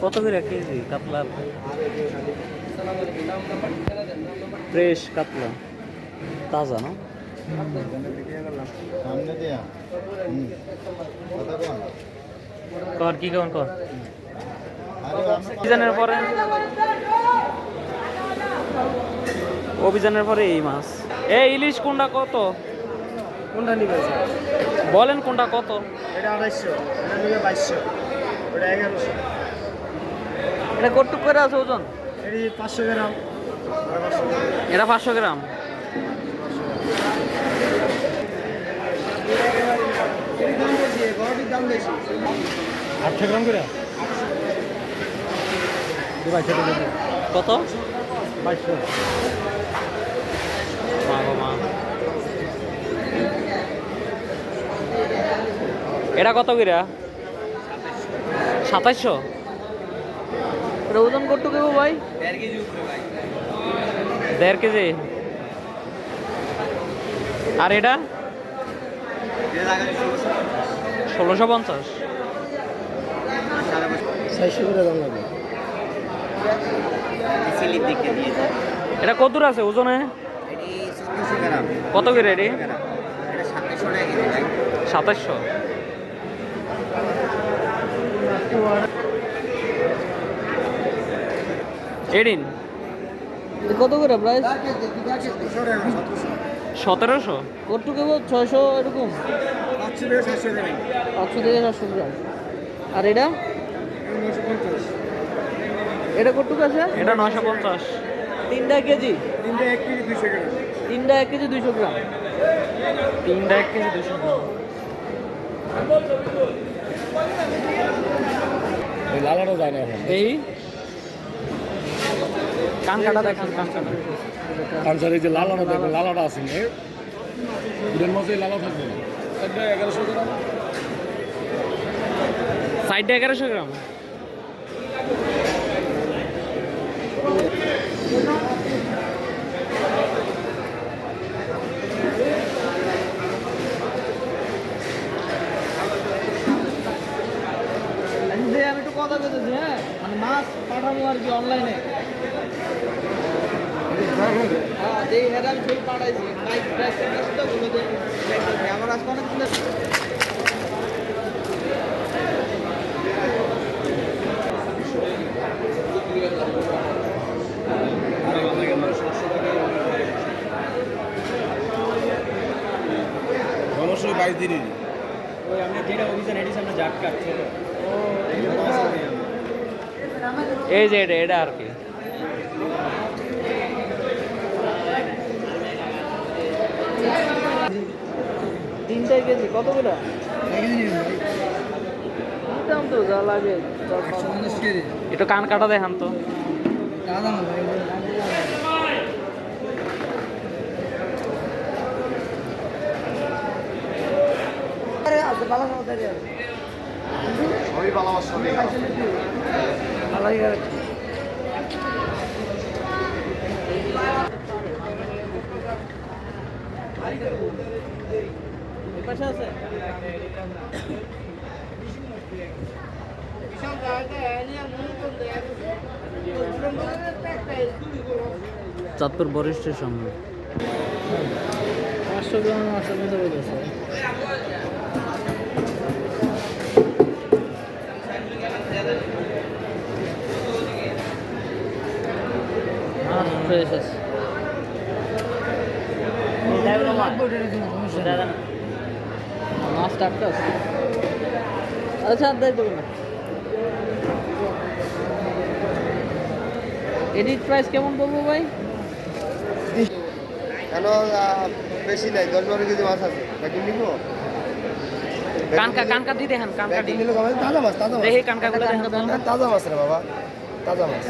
কত করে কেজি কাতলা? ফ্রেশ কাতলা, তাজা না? কর কি কেমন কর অভিযানের পরে, অভিযানের পরে এই মাছ। এই ইলিশ কোনটা কত? কোনটা নিবে? বলেন কোনটা কত? এটা 2800, এটা নিবে 2200, ওটা 1100। এটা কতটুক করে আছে ওজন? এটি 500 গ্রাম। এটা 500 গ্রাম। দাম বেশি, 800 গ্রাম করে কত? 2200। এটা কত করে? 2700। এটা ওজন কতটুকু দেবো ভাই? 1.5 কেজি। আর এটা 1650। 400 করে দাম লাগবে। এটা কত দূর আছে ওজনে? কত করে এটি? 2700। এডিন কত করে প্রাইস? 1700। কতটুকু? 600 এরকম। 500 থেকে 700 গ্রাম। আর এটা? এটা কতটুকু আছে? এটা 950। 3 কেজি। 3 কেজি 200 গ্রাম। 3 কেজি 200 গ্রাম। লালাটা যায় না এখন। এই কানকাটা দেখান, কানকাটা। কানসার এই যে লালাটা দেখবেন, লালাটা আছে না এর মধ্যে লালা থাকবে না। 1100 গ্রাম। সাইডে 1100 গ্রাম। আমি একটু কথা বলতেছি, হ্যাঁ, মানে মাছ পাঠাবো আর কি অনলাইনে। হ্যাঁ, যেই হেরা আমি ছবি পাঠাইছি, লাইক প্রাইস তো বলে দিই। আমার আজকে অনেক দিন অবশ্যই 22 দিনই। ওই আমরা যেটা অভিযান এটি সামনে জাট কাটছে। এই যে এটা আর কি। 3 কেজি কত করে? দাম তো যা লাগে। একটু কান কাটা দেখান তো। সবই ভালো, সবই চাঁদপুর বড় স্টেশন। 500 গ্রাম মাছের মধ্যে রয়েছে। ফ্রেশ আছে। মাছ টাটকা আছে। আচ্ছা, আর দেয় দেবো না। এডিট প্রাইস কেমন বলবো ভাই? কেন বেশি নাই, 10-12 কেজি মাছ আছে। প্যাকিং নিব? কানকা কানকা দিয়ে দেখেন, কানকা প্যাকিং দিয়ে নিলে কবে? তাজা মাছ, তাজা মাছ। দেখি কানকাগুলো দেখেন তো। তাজা মাছ রে বাবা, তাজা মাছ।